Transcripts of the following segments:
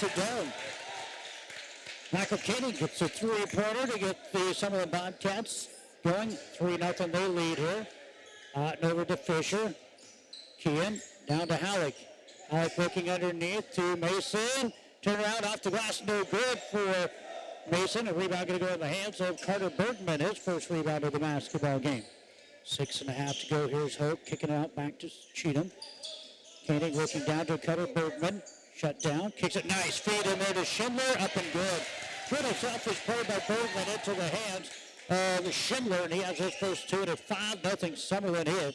knocks it down. Michael Koenig gets a three-pointer to get the Summerland Bobcats going. 3-0 they lead here. Otten over to Fisher. Kean down to Halleck. Halleck looking underneath to Mason. Turn around off the glass, no good for Mason. A rebound going to go in the hands of Carter Bergman, his first rebound of the basketball game. 6.5 to go. Here's Hope kicking it out back to Cheatham. Koenig looking down to Carter Bergman. Shut down. Kicks it nice. Feed in there to Schindler. Up and good. Good selfish play by Bergman into the hands of Schindler, and he has his first two, and a 5-0 Summerland here.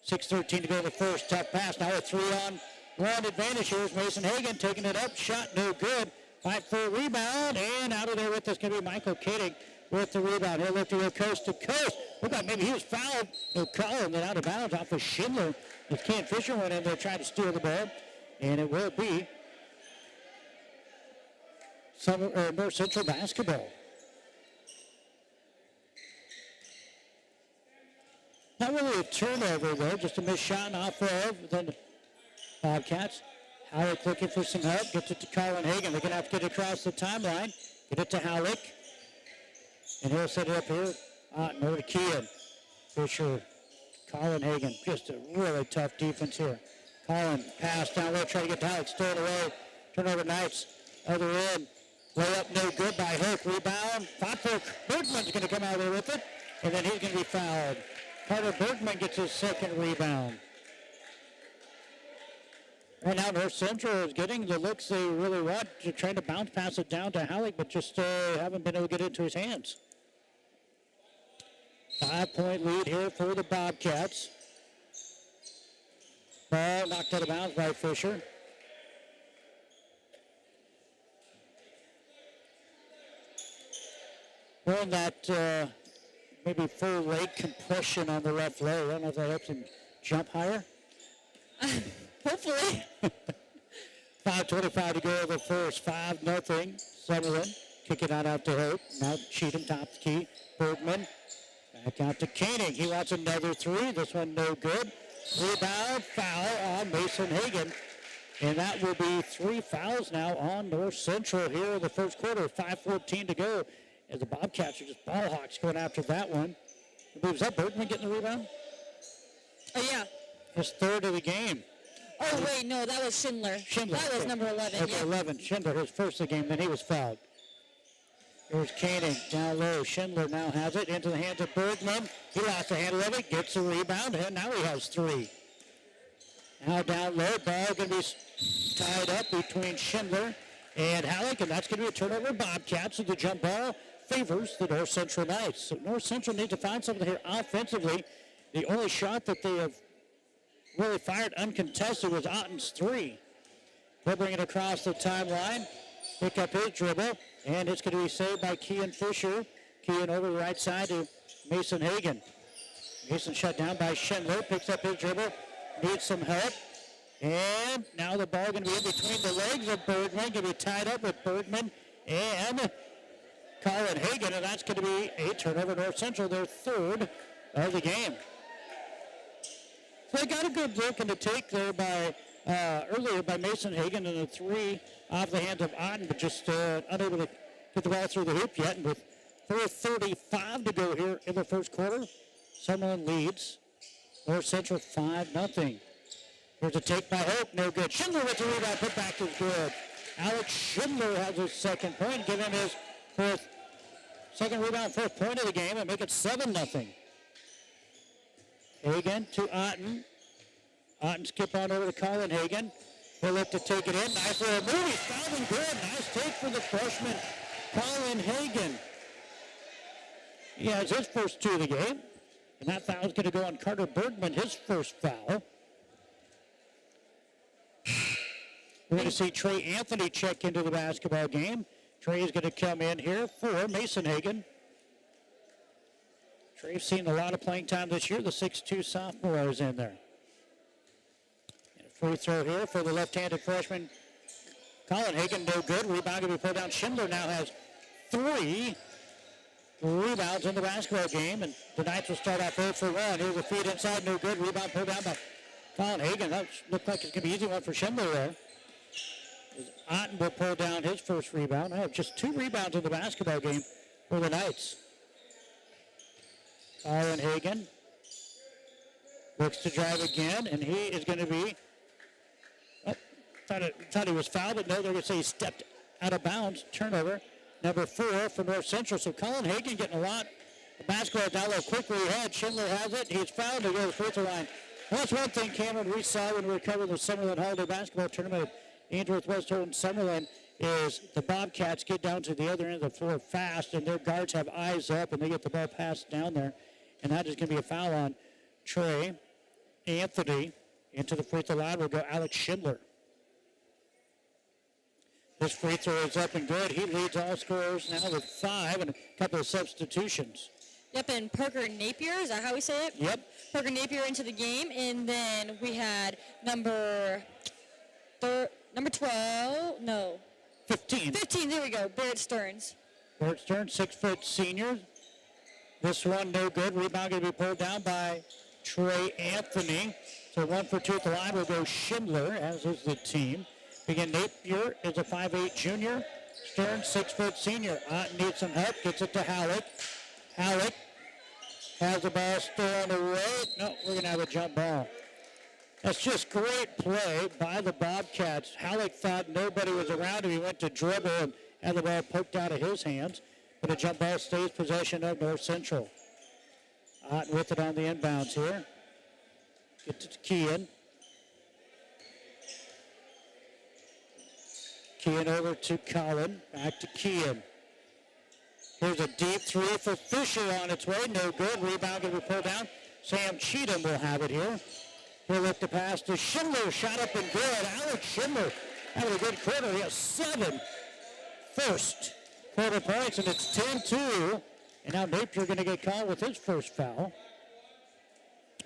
6:13 to go in the first. Tough pass. Now a 3-on-1 advantage. Here's Mason Hagan taking it up. Shot no good. Fight for a rebound, and out of there with this going to be Michael Koenig with the rebound. He'll look to go coast to coast. Look like maybe he was fouled. No call, and then out of bounds off of Schindler. As Ken Fisher went in there trying to steal the ball, and it will be North Central basketball. Not really a turnover, though, just a missed shot off of the Bobcats. Halleck looking for some help, gets it to Colin Hagan. They're going to have to get it across the timeline. Get it to Halleck. And he'll set it up here. Over to Kean. Fisher, Colin Hagan. Just a really tough defense here. Colin, pass down low, trying to get to Halleck, stolen away. Turnover Knights, other end. Layup no good by Hook. Rebound. Fought for Bergman's going to come out there with it. And then he's going to be fouled. Carter Bergman gets his second rebound. Right now, North Central is getting the looks they really want. They're trying to bounce pass it down to Halleck, but just haven't been able to get into his hands. 5-point lead here for the Bobcats. Ball knocked out of bounds by Fisher. We're in that maybe full leg compression on the left leg. I don't know if that helps him jump higher. Hopefully. 5:25 to go the first. 5-0 Summerland. Kick it out to Hope. Now Cheatham top the key. Bergman. Back out to Koenig. He wants another three. This one no good. Rebound, foul on Mason Hagan. And that will be 3 fouls now on North Central here in the first quarter. 5:14 to go. As the Bobcats are just ball hawks going after that one. Was that Bergman getting the rebound? Oh, yeah. His third of the game. Oh, wait, no, that was Schindler. That was number 11. Okay, 11. Schindler, his first of the game, then he was fouled. Here's Koenig down low. Schindler now has it into the hands of Bergman. He lost the handle of it, gets the rebound, and now he has 3. Now down low, ball going to be tied up between Schindler and Halleck, and that's going to be a turnover. Bobcats, so the jump ball favors the North Central Knights. So North Central needs to find something here offensively. The only shot that they have really fired uncontested was Otten's 3. They'll bring it across the timeline, pick up his dribble, and it's going to be saved by Kean Fisher. Kean over the right side to Mason Hagan. Mason shut down by Schindler, picks up his dribble, needs some help. And now the ball going to be in between the legs of Bergman, going to be tied up with Bergman and Colin Hagan, and that's going to be a turnover. North Central, their third of the game. So they got a good look in the take there by earlier by Mason Hagan, and a 3 off the hands of Otten, but just unable to get the ball through the hoop yet. And with 4:35 to go here in the first quarter, Summerland leads North Central 5-0. Here's a take by Hope, no good. Schindler with the rebound, put back is good. Alex Schindler has his second point, give him his second rebound, first point of the game, and make it 7-0. Hagan to Otten. Otten skip on over to Colin Hagan. He'll look to take it in. Nice little move. He's fouled him good. Nice take for the freshman, Colin Hagan. He has his first 2 of the game. And that foul is going to go on Carter Bergman, his first foul. We're going to see Trey Anthony check into the basketball game. Trey is going to come in here for Mason Hagan. Trey's seen a lot of playing time this year. The 6'2 sophomore is in there. And a free throw here for the left-handed freshman, Colin Hagan, no good. Rebound going to be pulled down. Schindler now has 3 rebounds in the basketball game, and the Knights will start off 0 for 1. Here's a feed inside, no good. Rebound pulled down by Colin Hagan. That looked like it's going to be an easy one for Schindler there. Otten will pull down his first rebound. I have just 2 rebounds in the basketball game for the Knights. Colin Hagan looks to drive again, and he is going to be, thought he was fouled, but no, they're going to say he stepped out of bounds. Turnover, number 4 for North Central. So Colin Hagan getting a lot of basketball down low quickly ahead. Schindler has it. He's fouled to go to the free throw line. Well, that's one thing, Cameron, we saw when we were covering the Summerland Holiday Basketball Tournament at Ainsworth West Holden Summerland is the Bobcats get down to the other end of the floor fast, and their guards have eyes up, and they get the ball passed down there. And that is going to be a foul on Trey Anthony. Into the free throw line will go Alex Schindler. This free throw is up and good. He leads all scorers now with 5 and a couple of substitutions. Yep, and Parker Napier, is that how we say it? Yep. Parker Napier into the game, and then we had number 12, no. 15. 15, there we go, Barrett Stearns. Barrett Stearns, 6-foot senior. This one no good. Rebound going to be pulled down by Trey Anthony. So 1 for 2 at the line will go Schindler, as is the team. Again, Napier is a 5'8 junior. Stearns, 6-foot senior. Otten needs some help. Gets it to Halleck. Halleck has the ball stolen away. No, we're going to have a jump ball. That's just great play by the Bobcats. Halleck thought nobody was around him. He went to dribble and had the ball poked out of his hands. But a jump ball stays possession of North Central. Otten with it on the inbounds here. Gets it to Kean. Kean over to Collin. Back to Kean. Here's a deep 3 for Fisher on its way. No good. Rebound going to be pulled down. Sam Cheatham will have it here. He'll look to pass to Schindler. Shot up and good. Alex Schindler having a good quarter. He has 7 first quarter points, and it's 10-2. And now Napier going to get called with his first foul.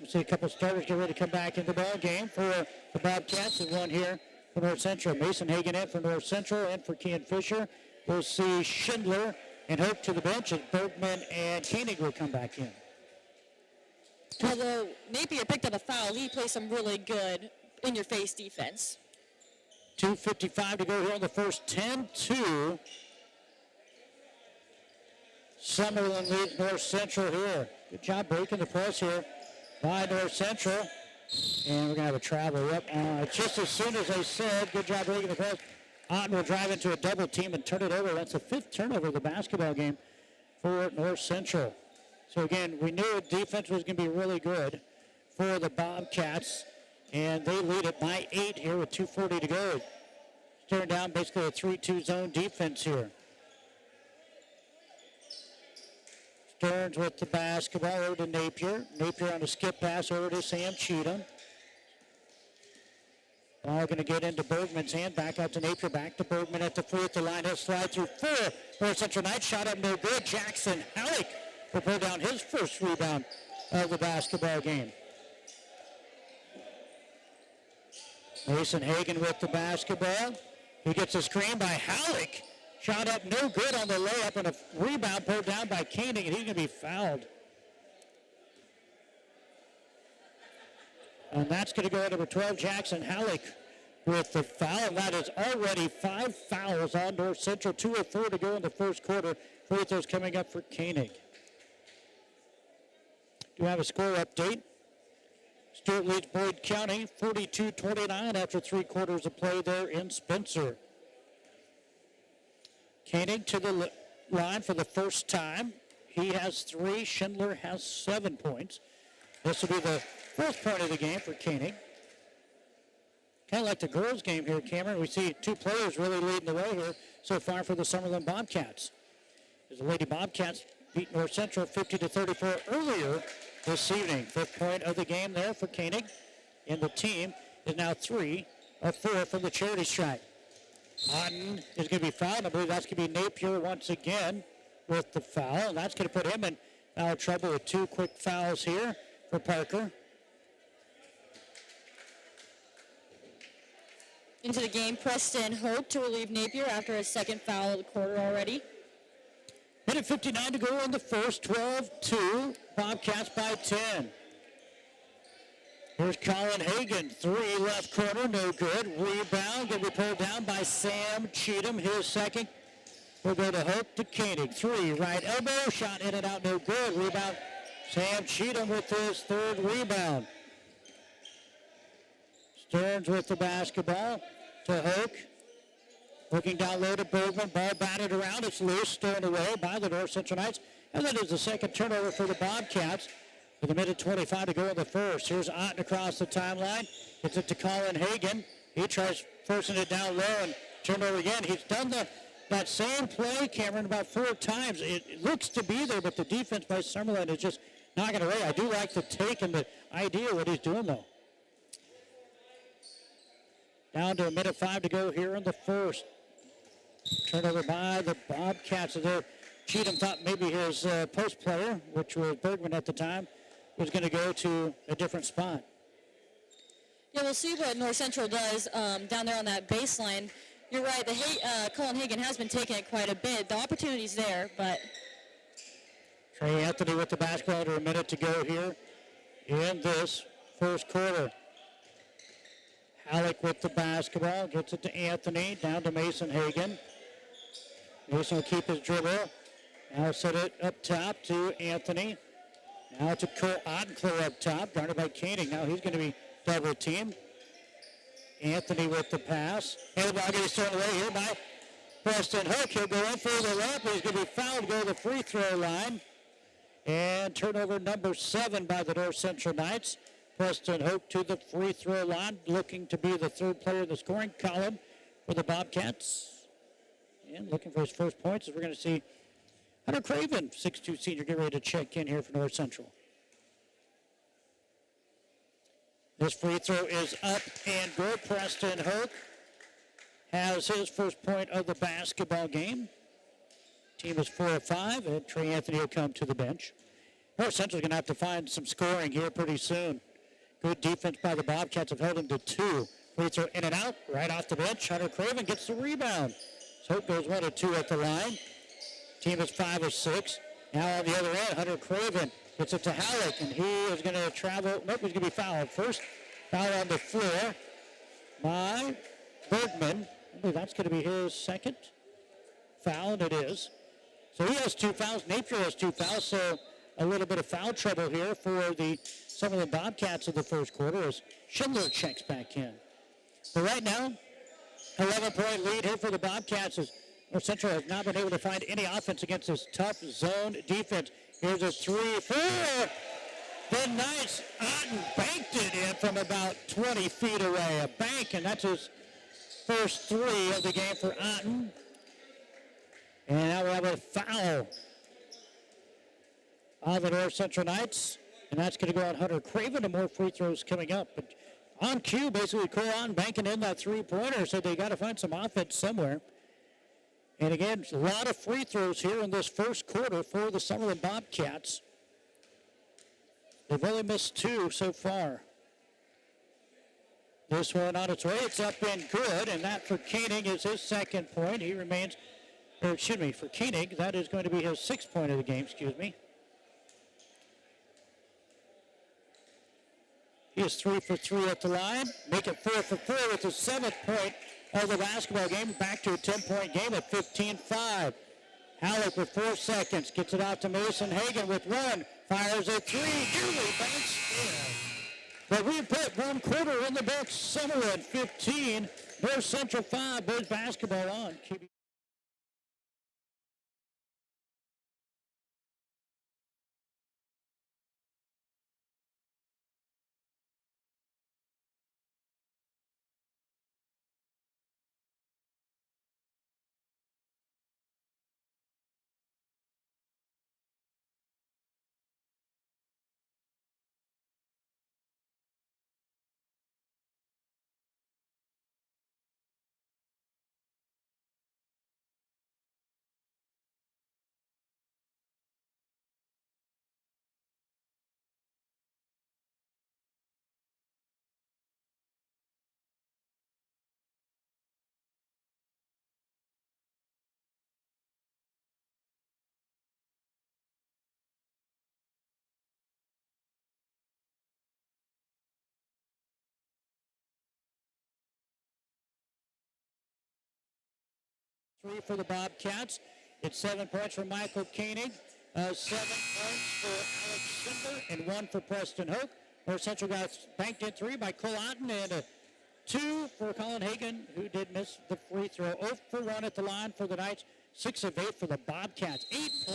We'll see a couple starters get ready to come back in the ball game for the Bobcats, and one here for North Central. Mason Hagan in for North Central and for Kean Fisher. We'll see Schindler and Hope to the bench, as Bergman and Koenig will come back in. Although Napier picked up a foul, he played some really good in-your-face defense. 2:55 to go here in the first. 10-2. Summerland leads North Central here. Good job breaking the press here by North Central. And we're going to have a travel. Yep. Just as soon as I said, good job breaking the press, Otten will drive into a double team and turn it over. That's the 5th turnover of the basketball game for North Central. So again, we knew defense was going to be really good for the Bobcats, and they lead it by 8 here with 2:40 to go. Staring down basically a 3-2 zone defense here. Stearns with the basketball over to Napier. Napier on a skip pass over to Sam Cheatham. Ball going to get into Bergman's hand. Back out to Napier. Back to Bergman at the free throw line. He'll slide through 4. North Central Knights shot up no good. Jackson Halleck will pull down his first rebound of the basketball game. Mason Hagan with the basketball. He gets a screen by Halleck. Shot up no good on the layup, and a rebound pulled down by Koenig, and he's going to be fouled. And that's going to go to number 12, Jackson Halleck, with the foul. And that is already 5 fouls on North Central. 2:04 to go in the first quarter. Free throws coming up for Koenig. Do have a score update. Stewart leads Boyd County 42-29 after 3 quarters of play there in Spencer. Koenig to the line for the first time. He has 3. Schindler has 7 points. This will be the 4th point of the game for Koenig. Kind of like the girls' game here, Cameron. We see 2 players really leading the way here so far for the Summerland Bobcats. As the Lady Bobcats beat North Central 50-34 earlier this evening. 5th point of the game there for Koenig. And the team is now 3 of 4 from the charity stripe. Otten is going to be fouled. I believe that's going to be Napier once again with the foul. And that's going to put him in foul trouble with 2 quick fouls here for Parker. Into the game, Preston Hope to relieve Napier after his 2nd foul of the quarter already. Minute 59 to go in the first. 12-2. Bobcats by 10. Here's Colin Hagan, three left corner, no good. Rebound, going to be pulled down by Sam Cheatham, his second. We'll go to Hope to Koenig. Three, right elbow, shot in and out, no good. Rebound, Sam Cheatham with his third rebound. Stearns with the basketball to Hoke. Looking down low to Bergman. Ball batted around. It's loose, stolen away by the North Central Knights. And that is the second turnover for the Bobcats. With a minute 25 to go in the first. Here's Otten across the timeline. Gets it to Colin Hagan. He tries forcing it down low and turnover again. He's done that same play, Cameron, about 4 times. It looks to be there, but the defense by Summerland is just knocking away. I do like the take and the idea of what he's doing, though. Down to a minute 5 to go here in the first. Turnover by the Bobcats. Cheatham thought maybe his post player, which was Bergman at the time, was going to go to a different spot. Yeah, we'll see what North Central does down there on that baseline. You're right, Colin Hagan has been taking it quite a bit. The opportunity's there, but... Trey Anthony with the basketball under a minute to go here in this first quarter. Halleck with the basketball, gets it to Anthony, down to Mason Hagan. Mason will keep his dribble. Now set it up top to Anthony. Now to Cole Ottenclair up top, guarded by Koenig. Now he's going to be double teamed. Anthony with the pass. And the ball gets thrown away here by Preston Hook. He'll go in for the layup. He's going to be fouled, go to the free throw line. And turnover number 7 by the North Central Knights. Preston Hook to the free throw line, looking to be the third player in the scoring column for the Bobcats. And looking for his first points, as we're going to see Hunter Craven, 6'2 senior, get ready to check in here for North Central. This free throw is up and good. Preston Hook has his first point of the basketball game. Team is 4 of 5, and Trey Anthony will come to the bench. North Central is going to have to find some scoring here pretty soon. Good defense by the Bobcats have held him to 2. Free throw in and out, right off the bench. Hunter Craven gets the rebound. So Hope goes 1 of 2 at the line. Team is 5 of 6. Now on the other end, Hunter Craven gets it to Halleck, and he is going to travel. Nope, he's going to be fouled. First foul on the floor by Bergman. I believe that's going to be his second foul, and it is. So he has 2 fouls. Napier has 2 fouls, so a little bit of foul trouble here for some of the Bobcats of the first quarter as Schindler checks back in. But right now, 11-point lead here for the Bobcats as North Central has not been able to find any offense against this tough zone defense. Here's a 3-4. The Knights, Otten banked it in from about 20 feet away. A bank, and that's his first 3 of the game for Otten. And now we have a foul on the North Central Knights. And that's going to go on Hunter Craven, and more free throws coming up. But on cue, basically, Cole Otten banking in that 3-pointer, so they got to find some offense somewhere. And again, a lot of free throws here in this first quarter for the Summerland Bobcats. They've only missed 2 so far. This one on its way. It's up and good, and that for Koenig is his second point. He remains, for Koenig, that is going to be his 6th point of the game, He is 3 for 3 at the line. Make it 4 for 4 with his 7th point of the basketball game. Back to a 10-point game at 15-5. Halleck with 4 seconds. Gets it out to Mason Hagan with 1. Fires a 3. Nearly banks in. But we put 1 quarter in the books. Summerland 15. North Central 5. Boys basketball on. three for the Bobcats. It's 7 points for Michael Koenig, 7 points for Alex Schindler, and 1 for Preston Hoke. North Central got banked in 3 by Cole Otten, and a 2 for Colin Hagan, who did miss the free throw. 0 for 1 at the line for the Knights. 6 of 8 for the Bobcats. 6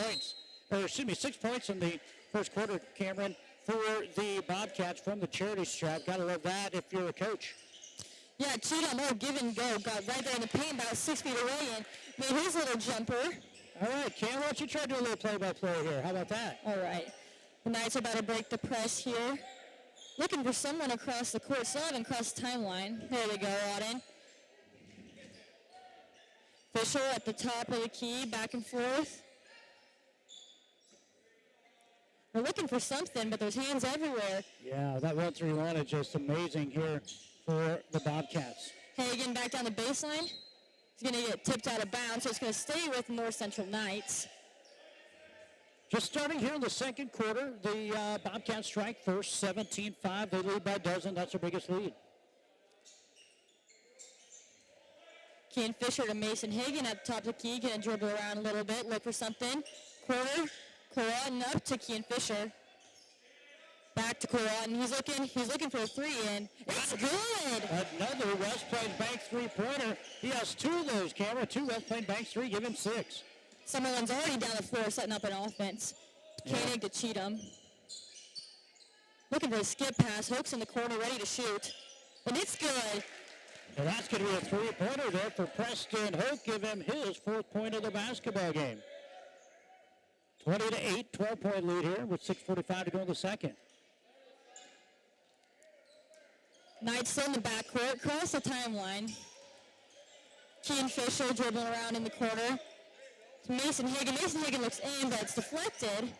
points in the first quarter, Cameron, for the Bobcats from the charity stripe. Got to love that if you're a coach. Yeah, Cheatham, give and go. Got right there in the paint, about 6 feet away, and made his little jumper. All right, Cam, why don't you try to do a little play-by-play here? How about that? All right. The Knights are about to break the press here. Looking for someone across the court. Still haven't crossed the timeline. There they go, Auden. Fisher at the top of the key, back and forth. We're looking for something, but there's hands everywhere. Yeah, that 1-3-1 is just amazing here for the Bobcats. Hagan back down the baseline. He's going to get tipped out of bounds, so it's going to stay with North Central Knights. Just starting here in the second quarter, the Bobcats strike first, 17-5. They lead by a dozen. That's their biggest lead. Kean Fisher to Mason Hagan at the top of the key. Going to dribble around a little bit, look for something. Quarter, Corotten up to Kean Fisher. Back to Corotten. He's looking for a 3, and it's good. Another West Plains Bank three-pointer. He has 2 of those, Cameron. 2 West Plains Bank 3. Give him 6. Summerland's already down the floor setting up an offense. Koenig to Cheatham. Looking for a skip pass. Hook's in the corner ready to shoot. And it's good. And that's going to be a three-pointer there for Preston Hoke. Give him his 4th point of the basketball game. 20-8, 12-point lead here with 6:45 to go in the second. Knights still in the backcourt. Cross the timeline. Kean Fisher dribbling around in the corner. To Mason Hagan. Mason Hagan looks in, but it's deflected.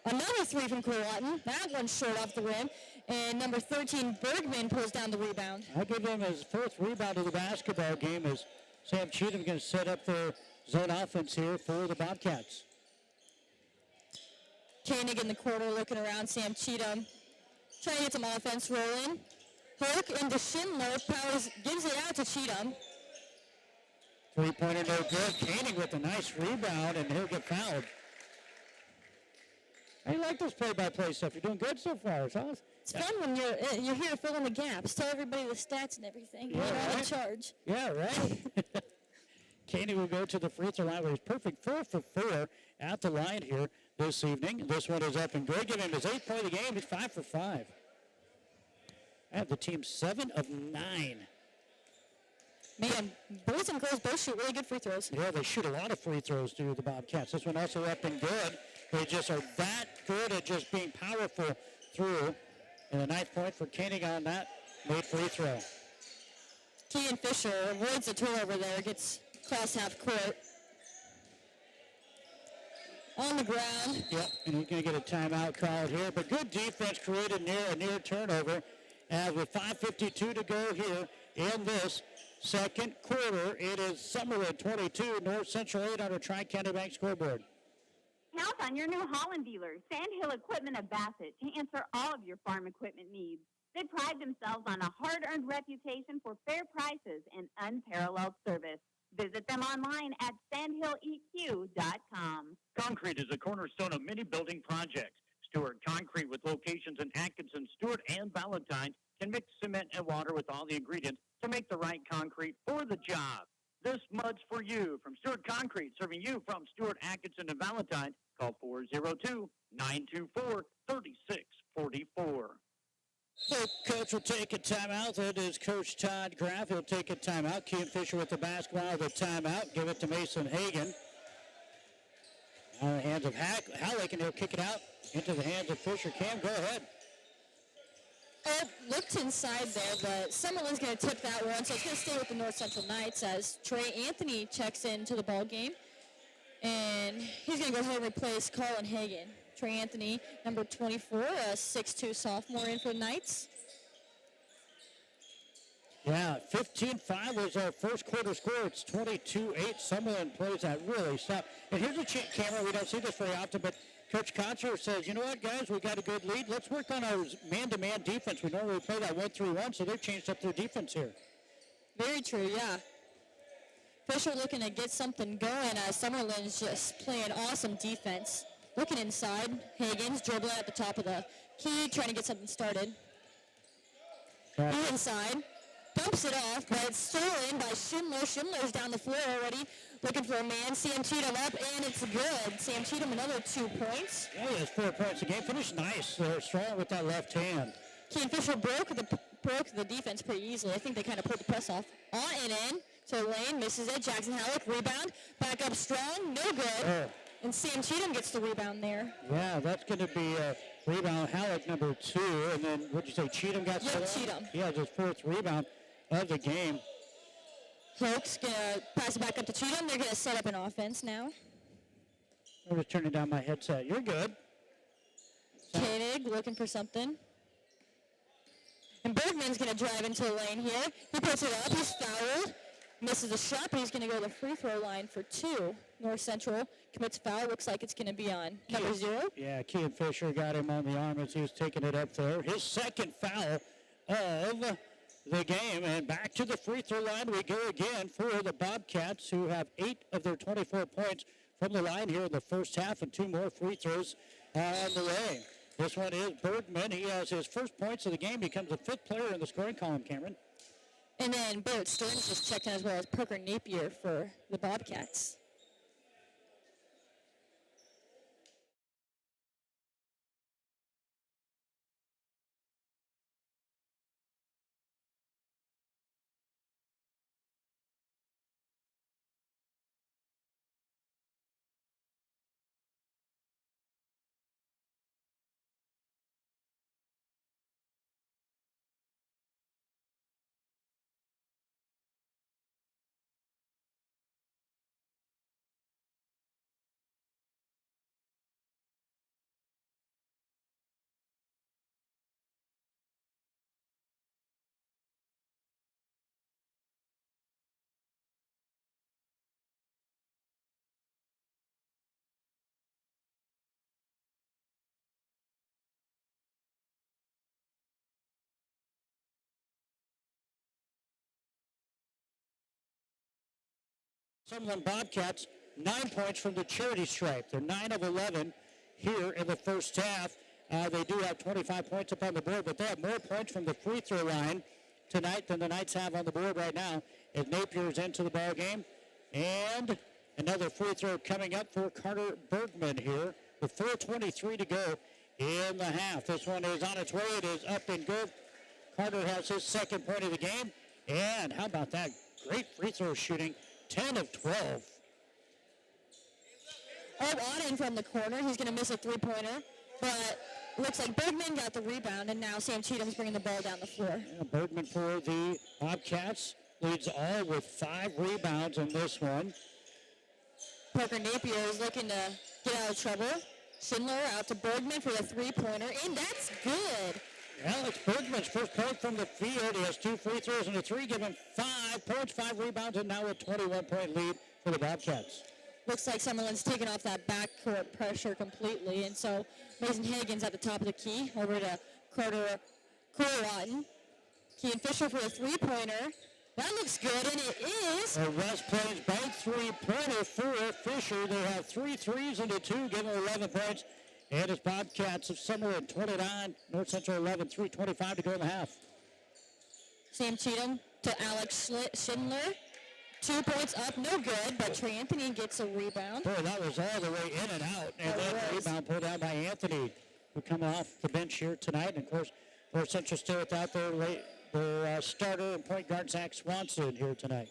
Another 3 from Corotten. That one's short off the rim. And number 13, Bergman, pulls down the rebound. I'll give him his 4th rebound of the basketball game as Sam Cheatham going to set up their zone offense here for the Bobcats. Koenig in the corner looking around. Sam Cheatham trying to get some offense rolling. Hoke into Schindler. Gives it out to Cheatham. Three-pointer no good. Koenig with a nice rebound, and he'll get fouled. I like this play-by-play stuff. You're doing good so far. It's fun when you're here to fill in the gaps. Tell everybody the stats and everything. You're all in charge. Yeah, right. Koenig will go to the free throw line where he's perfect. 4 for 4 at the line here this evening. This one is up and good. Give him his 8th point of the game. He's 5 for 5. I have the team 7 of 9. Man, boys and girls both shoot really good free throws. Yeah, they shoot a lot of free throws, do the Bobcats. This one also up and good. They just are that good at just being powerful through. And the 9th point for Koenig on that made free throw. Kean Fisher avoids the turnover there, gets cross half court. On the ground. Yep, and he's going to get a timeout called here. But good defense created a near turnover. As with 5:52 to go here in this second quarter, it is Summerland 22, North Central 8 on our Tri-County Bank scoreboard. Count on your new Holland dealer, Sandhill Equipment of Bassett, to answer all of your farm equipment needs. They pride themselves on a hard-earned reputation for fair prices and unparalleled service. Visit them online at sandhilleq.com. Concrete is a cornerstone of many building projects. Stewart Concrete, with locations in Atkinson, Stewart, and Valentine, can mix cement and water with all the ingredients to make the right concrete for the job. This mud's for you from Stewart Concrete, serving you from Stewart, Atkinson, and Valentine. Call 402-924-3644. So coach will take a timeout. That is Coach Todd Graff. He'll take a timeout. Kean Fisher with the basketball, the timeout. Give it to Mason Hagan. Now in the hands of Halleck, and he'll kick it out into the hands of Fisher. Cam, go ahead. Looked inside there, but Summerland's going to tip that one, so it's going to stay with the North Central Knights as Trey Anthony checks into the ball game. And he's going to go ahead and replace Colin Hagan. Trey Anthony, number 24, a 6'2 sophomore in for the Knights. Yeah, 15-5 was our first quarter score. It's 22-8. Summerland plays that really tough. And here's a camera. We don't see this very often, but Coach Concher says, you know what, guys, we got a good lead. Let's work on our man-to-man defense. We normally play that 1-3-1, so they've changed up their defense here. Very true, yeah. Fisher looking to get something going as Summerland's just playing awesome defense. Looking inside, Higgins dribbling at the top of the key, trying to get something started. He inside, dumps it off, but it's stolen by Schindler. Schindler's down the floor already, looking for a man. Sam Cheatham up, and it's good. Sam Cheatham another 2 points. Yeah, he has 4 points a game. Finished nice. They're strong with that left hand. Keane Fisher broke the defense pretty easily. I think they kind of pulled the press off. On and in. So Lane misses it. Jackson Halleck, rebound. Back up strong. No good. Oh. And Sam Cheatham gets the rebound there. Yeah, that's going to be rebound Halleck number 2. And then, what'd you say, Cheatham got set up? Cheatham. Yeah, his 4th rebound of the game. Hoke's going to pass it back up to Cheatham. They're going to set up an offense now. I'm just turning down my headset. You're good. Koenig looking for something. And Bergman's going to drive into the lane here. He puts it up. He's fouled. Misses a shot, but he's going to go to the free throw line for 2. North Central commits foul. Looks like it's going to be on number 0. Yeah, Kean Fisher got him on the arm as he was taking it up there. His second foul of the game. And back to the free throw line we go again for the Bobcats, who have 8 of their 24 points from the line here in the first half, and 2 more free throws on the way. This one is Bergman. He has his first points of the game, becomes the 5th player in the scoring column, Cameron. And then Barrett Stearns just checked in as well as Parker Napier for the Bobcats. Summerland Bobcats, 9 points from the charity stripe. They're 9 of 11 here in the first half. They do have 25 points up on the board, but they have more points from the free throw line tonight than the Knights have on the board right now. As Napier's into the ball game, and another free throw coming up for Carter Bergman here with 4:23 to go in the half. This one is on its way. It is up and good. Carter has his second point of the game, and how about that? Great free throw shooting. 10 of 12. On in from the corner. He's going to miss a 3-pointer, but looks like Bergman got the rebound, and now Sam Cheatham's bringing the ball down the floor. Yeah, Bergman for the Bobcats leads all with 5 rebounds in this one. Parker Napier is looking to get out of trouble. Schindler out to Bergman for the 3-pointer, and that's good. Well, it's Bergman's first point from the field. He has 2 free throws and a 3, giving 5 points, 5 rebounds, and now a 21-point lead for the Bobcats. Looks like Summerland's taken off that backcourt pressure completely, and so Mason Higgins at the top of the key, over to Corey Rotten. Kean Fisher for a 3-pointer. That looks good, and it is. A West Plains Bank 3-pointer for Fisher. They have 3 threes and a 2, giving 11 points. And it's Bobcats of Summerland 29, North Central 11, 3:25 to go in the half. Sam Cheatham to Alex Schindler. 2 points up, no good, but Trey Anthony gets a rebound. Boy, that was all the way in and out. And that rebound pulled down by Anthony, who come off the bench here tonight. And, of course, North Central still without their starter and point guard Zach Swanson here tonight.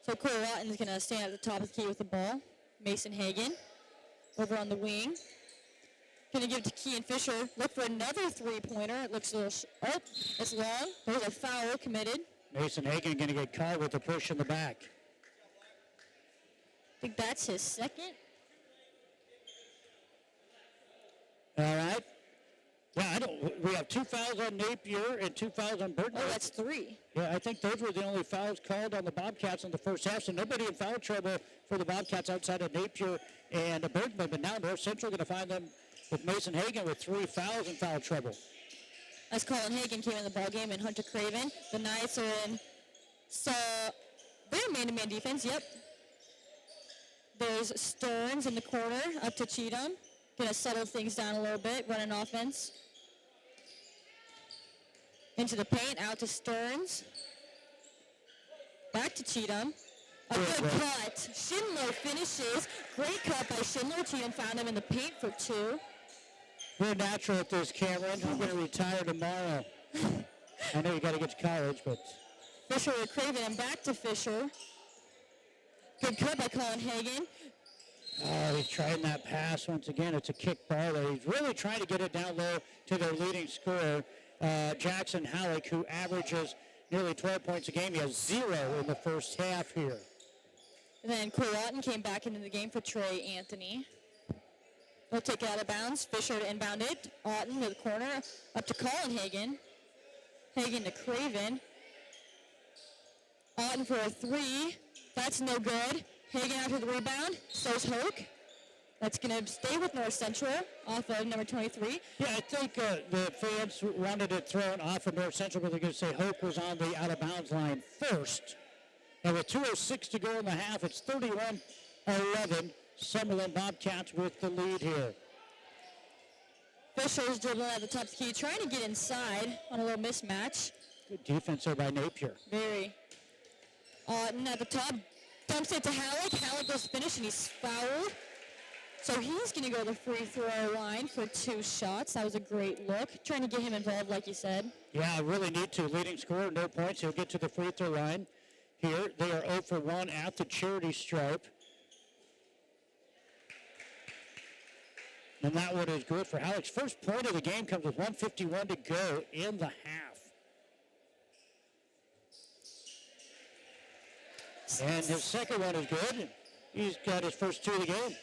So Corey Rotten's going to stand at the top of the key with the ball. Mason Hagan over on the wing. Going to give it to Kean Fisher. Look for another 3-pointer. It looks a little, it's long. There's a foul committed. Mason Hagan going to get caught with a push in the back. I think that's his second. All right. Yeah, we have 2 fouls on Napier and 2 fouls on Bergman. Oh, that's 3. Yeah, I think those were the only fouls called on the Bobcats in the first half, so nobody in foul trouble for the Bobcats outside of Napier and Bergman, but now North Central going to find them with Mason Hagan with 3 fouls in foul trouble. As Colin Hagan came in the ball game and Hunter Craven. The Knights are in, so they're man-to-man defense, yep. There's Stearns in the corner, up to Cheatham. Going to settle things down a little bit, run an offense. Into the paint, out to Stearns. Back to Cheatham. A good cut. Schindler finishes. Great cut by Schindler. Cheatham found him in the paint for 2. You're natural at this, Cameron. I'm going to retire tomorrow. I know you got to get to college, but... Fisher with Craven and back to Fisher. Good cut by Colin Hagan. Oh, he's trying that pass once again. It's a kick ball. He's really trying to get it down low to their leading scorer, Jackson Halleck, who averages nearly 12 points a game. He has 0 in the first half here. And then Cole Otten came back into the game for Trey Anthony. They'll take it out of bounds. Fisher to inbound it. Otten to the corner. Up to Colin Hagan. Hagan to Craven. Otten for a 3. That's no good. Hagan after the rebound. So's Hoke. That's going to stay with North Central off of number 23. Yeah, I think the fans wanted it thrown off of North Central, but they're going to say Hoke was on the out-of-bounds line first. And with 2:06 to go in the half, it's 31-11. Summerland Bobcats with the lead here. Fisher's dribbling at the top of the key, trying to get inside on a little mismatch. Good defense there by Napier. Very. Otten at the top. Dumps it to Halleck. Halleck goes to finish, and he's fouled. So he's going to go to the free throw line for 2 shots. That was a great look. Trying to get him involved, like you said. Yeah, I really need to. Leading scorer, no points. He'll get to the free throw line here. They are 0 for 1 at the charity stripe. And that one is good for Halleck's first point of the game. Comes with 1:51 to go in the half. And his second one is good. He's got his first 2 of the game.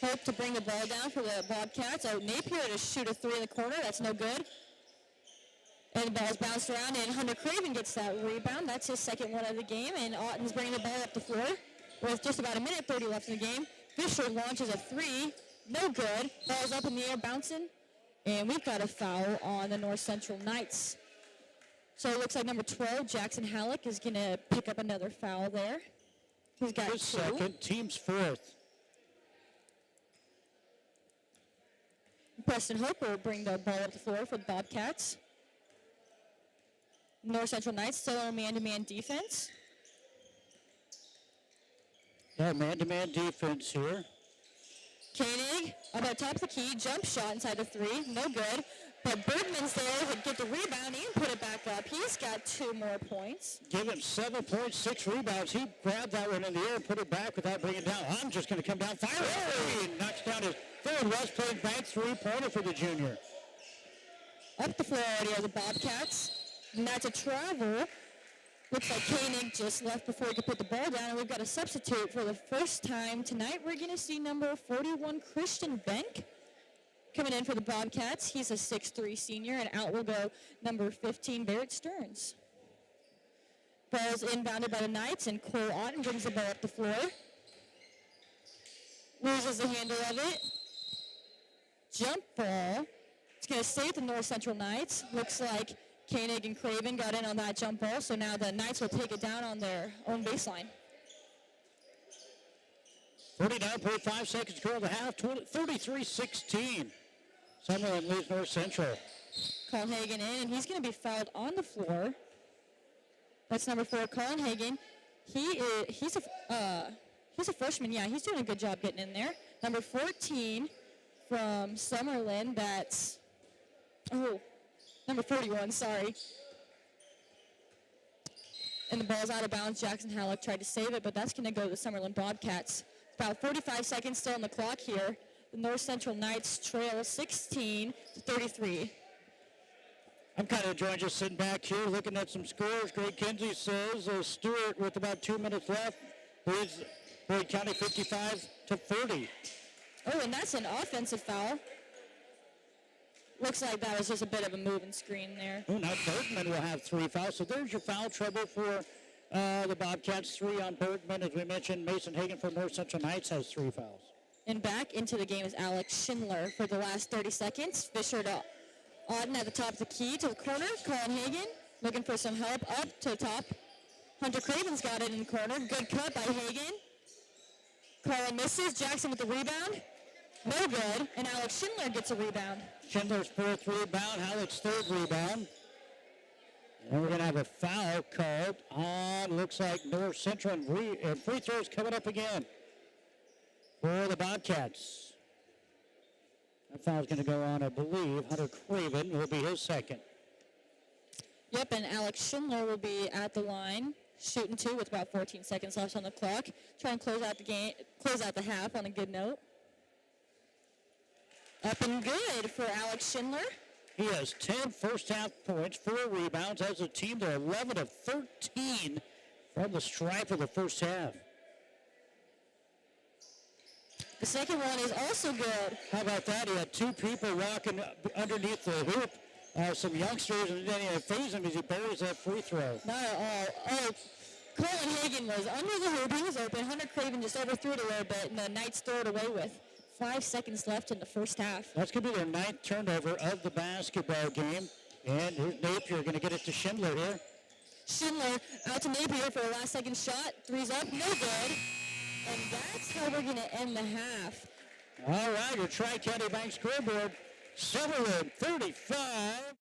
Hope to bring the ball down for the Bobcats. Napier to shoot a 3 in the corner. That's no good. And the ball's bounced around, and Hunter Craven gets that rebound. That's his second one of the game, and Otten's bringing the ball up the floor with just about 1:30 left in the game. Fisher launches a 3. No good. Ball's up in the air, bouncing. And we've got a foul on the North Central Knights. So it looks like number 12, Jackson Halleck, is going to pick up another foul there. He's got 2. His second, team's 4th. Preston Hook will bring the ball up the floor for the Bobcats. North Central Knights still on man-to-man defense. Yeah, man-to-man defense here. Koenig up at top of the key, jump shot inside the 3, no good. But Bergman's there to get the rebound and put it back up. He's got 2 more points. Give him 7 points, 6 rebounds. He grabbed that one in the air and put it back without bringing it down. I'm just going to come down, fire it, and knocks down his third West Point Bank 3-pointer for the junior. Up the floor already are the Bobcats. And that's a travel. Looks like Koenig just left before he could put the ball down, and we've got a substitute for the first time tonight. We're going to see number 41, Christian Benk, coming in for the Bobcats. He's a 6'3 senior, and out will go number 15, Barrett Stearns. Ball's inbounded by the Knights, and Cole Otten brings the ball up the floor. Loses the handle of it. Jump ball. It's going to stay with the North Central Knights. Looks like Koenig and Craven got in on that jump ball, so now the Knights will take it down on their own baseline. 49.5 seconds to go in the half, 33-16. Summerland leads North Central. Colin Hagan in, and he's going to be fouled on the floor. That's number 4, Colin Hagan. He's a freshman. Yeah, he's doing a good job getting in there. Number 14 from Summerland. That's number 41. Sorry. And the ball's out of bounds. Jackson Halleck tried to save it, but that's going to go to the Summerland Bobcats. About 45 seconds still on the clock here. The North Central Knights trail 16-33. I'm kind of enjoying just sitting back here looking at some scores. Greg Kinsey says Stewart, with about 2 minutes left, leads Boyd County 55-30. Oh, and that's an offensive foul. Looks like that was just a bit of a moving screen there. Oh, now Bergman will have 3 fouls. So there's your foul trouble for the Bobcats. 3 on Bergman. As we mentioned, Mason Hagan from North Central Knights has 3 fouls. And back into the game is Alex Schindler for the last 30 seconds. Fisher to Auden at the top of the key to the corner. Colin Hagan looking for some help up to the top. Hunter Craven's got it in the corner. Good cut by Hagan. Carla misses. Jackson with the rebound. No good. And Alex Schindler gets a rebound. Schindler's fourth rebound, Hallett's third rebound. And we're going to have a foul called on, looks like North Central, and free throws coming up again for the Bobcats. That foul's going to go on, I believe. Hunter Craven will be his second. Yep, and Alex Schindler will be at the line, shooting two with about 14 seconds left on the clock. Trying to close out the game, close out the half on a good note. Up and good for Alex Schindler. He has 10 first half points, 4 rebounds. As a team, they're 11 of 13 from the stripe of the first half. The second one is also good. How about that? He had 2 people walking underneath the hoop. Some youngsters, and then he phased him as he buries that free throw. Not at all. Oh, Colin Hagan was under the hoop. He was open. Hunter Craven just overthrew it a little bit, and the Knights throw it away with 5 seconds left in the first half. That's going to be their 9th turnover of the basketball game. And here's Napier going to get it to Schindler here. Schindler out to Napier for a last-second shot. Three's up, no good. And that's how we're going to end the half. All right, your Tri-County Bank scoreboard, Summerland 35.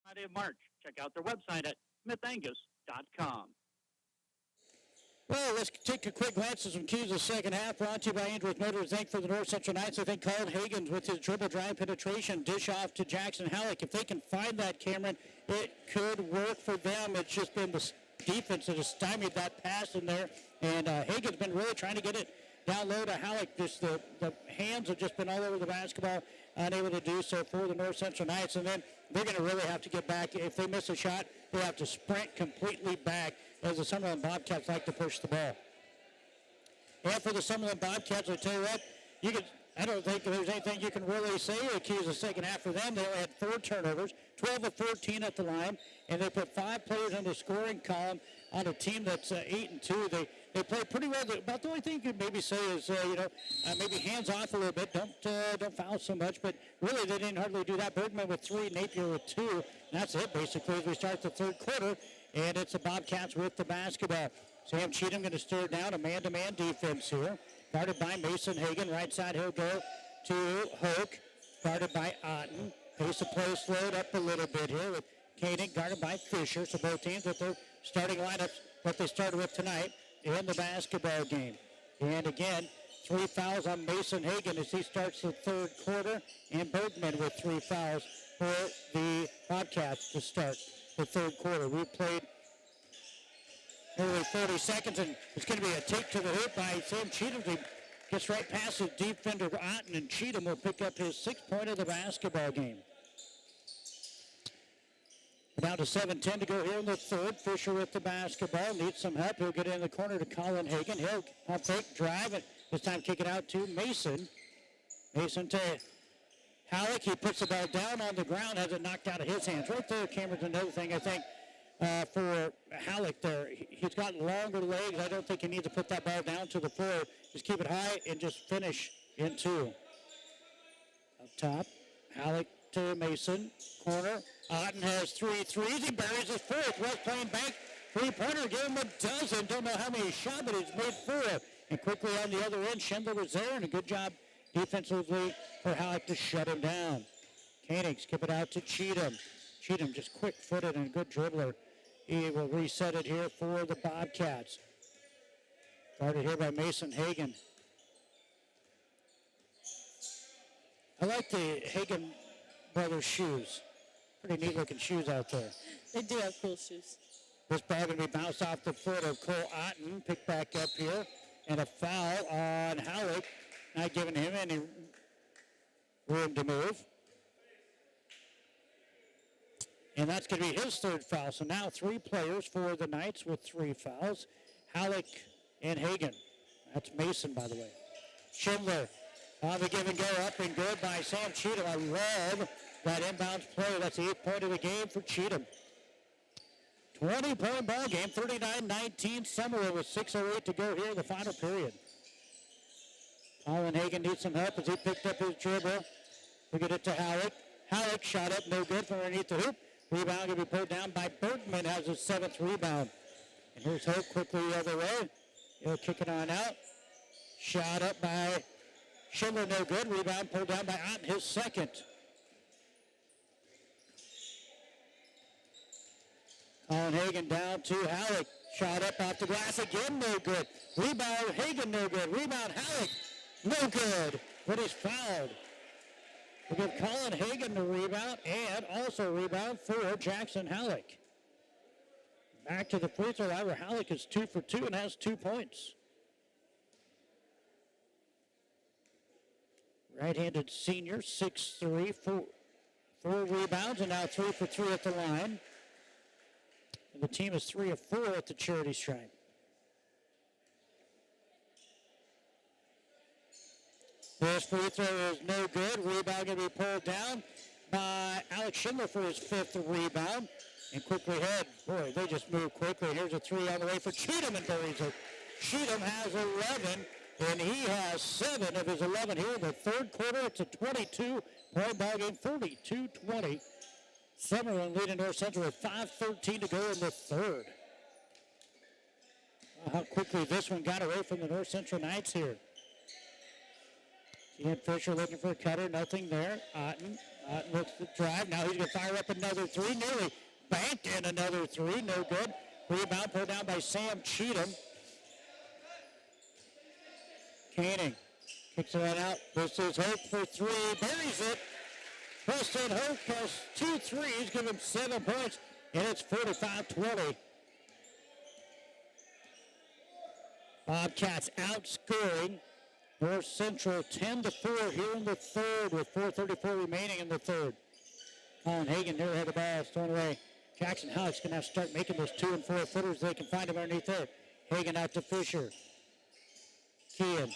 Friday of March. Check out their website at smithangus.com. Well, let's take a quick glance at some cues of the second half. Brought to you by Andrews Motors Inc. for the North Central Knights. I think Colin Hagens with his dribble drive penetration, dish off to Jackson Halleck. If they can find that, Cameron, it could work for them. It's just been the defense that has stymied that pass in there. And Hagen's been really trying to get it down low to Halleck. Just the hands have just been all over the basketball, unable to do so for the North Central Knights. And then they're going to really have to get back. If they miss a shot, they have to sprint completely back, as the Summerland Bobcats like to push the ball. And for the Summerland Bobcats, I tell you what, I don't think there's anything you can really say to accuse the second half for them. They only had 4 turnovers, 12 of 14 at the line, and they put 5 players in the scoring column on a team that's 8-2. They play pretty well. About the only thing you could maybe say is, maybe hands off a little bit. Don't foul so much. But really, they didn't hardly do that. Bergman with 3, Napier with 2. And that's it, basically, as we start the third quarter. And it's the Bobcats with the basketball. Sam Cheatham going to stir down a man-to-man defense here. Guarded by Mason Hagen. Right side, he'll go to Hoke. Guarded by Otten. Pace of play slowed up a little bit here with Koenig, guarded by Fisher. So both teams with their starting lineups, what they started with tonight in the basketball game. And again, 3 fouls on Mason Hagen as he starts the third quarter. And Bergman with 3 fouls for the Bobcats to start the third quarter. We've played nearly 30 seconds, and it's going to be a take to the hoop by Sam Cheatham. He gets right past his defender, Otten, and Cheatham will pick up his 6th point of the basketball game. Down to 7:10 to go here in the third. Fisher with the basketball. Needs some help. He'll get in the corner to Colin Hagen. He'll pump fake, drive, and this time kick it out to Mason. Mason to Halleck. He puts the ball down on the ground, has it knocked out of his hands. Right there, Cameron's another thing, I think, for Halleck there. He's got longer legs. I don't think he needs to put that ball down to the floor. Just keep it high and just finish in 2. Up top, Halleck to Mason. Corner. Otten has 3 threes. He buries his 4th. West playing back. 3-pointer. Give him a dozen. Don't know how many shots, but he's made 4. And quickly on the other end, Schindler was there, and a good job defensively for Halleck to shut him down. Koenig skip it out to Cheatham. Cheatham just quick-footed and a good dribbler. He will reset it here for the Bobcats. Guarded here by Mason Hagen. I like the Hagen brothers' shoes. Pretty neat-looking shoes out there. They do have cool shoes. This ball going to be bounced off the foot of Cole Otten. Picked back up here. And a foul on Halleck. Not giving him any room to move. And that's going to be his 3rd foul. So now 3 players for the Knights with 3 fouls. Halleck and Hagen. That's Mason, by the way. Schindler on the give and go, up and good by Sam Cheatham. I love that inbounds play. That's the 8th point of the game for Cheatham. 20-point ball game, 39-19. Summerland with 6:08 to go here in the final period. Colin Hagen needs some help as he picked up his dribble. We get it to Halleck. Halleck shot up, no good from underneath the hoop. Rebound going to be pulled down by Bergman, has his 7th rebound. And here's Hope quickly the other way. He'll kick it on out. Shot up by Schindler, no good. Rebound pulled down by Ott, his 2nd. Colin Hagen down to Halleck. Shot up off the glass again, no good. Rebound, Hagen, no good. Rebound, Halleck, no good. But he's fouled. We give Colin Hagen the rebound and also rebound for Jackson Halleck. Back to the free throw line where Halleck is 2 for 2 and has 2 points. Right-handed senior, 6'3", 4 rebounds, and now 3 for 3 at the line. And the team is 3 of 4 at the charity stripe. This free throw is no good. Rebound going to be pulled down by Alex Schindler for his 5th rebound. And quickly ahead. Boy, they just move quickly. Here's a 3 on the way for Cheatham and buries it. Cheatham has 11, and he has 7 of his 11 here in the third quarter. It's a 22-point ball game, 32-20. Summerland leading North Central with 5:13 to go in the third. How quickly this one got away from the North Central Knights here. Ian Fisher looking for a cutter, nothing there. Otten Looks to drive. Now he's going to fire up another three. Nearly banked in another three. No good. Rebound pulled down by Sam Cheatham. Koenig kicks it right out. This is Hope for three. Buries it. Preston Hope has 2 threes. Give him 7 points. And it's 45-20. Bobcats outscoring North Central 10-4 here in the third with 4:34 remaining in the third. Colin Hagan near ahead of the ball, thrown away. Jackson Halleck's going to have to start making those 2 and 4 footers. They can find him underneath there. Hagan out to Fisher. Kean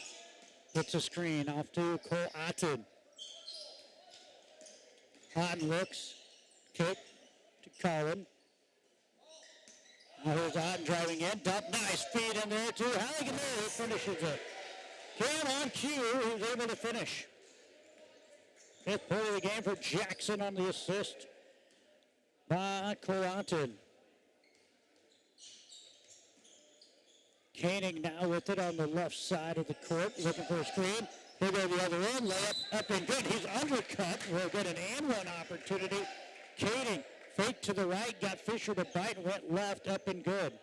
gets a screen off to Cole Otten. Otten looks, kick to Colin. Now here's Otten driving in. Dump, nice feed in there too. Halleck in there, he finishes it. Cam on cue, who's able to finish. 5th point of the game for Jackson on the assist by Cole Otten. Koenig now with it on the left side of the court, looking for a screen. He'll go the other end, layup up and good. He's undercut. We'll get an and one opportunity. Koenig faked to the right, got Fisher to bite, and went left, up and good.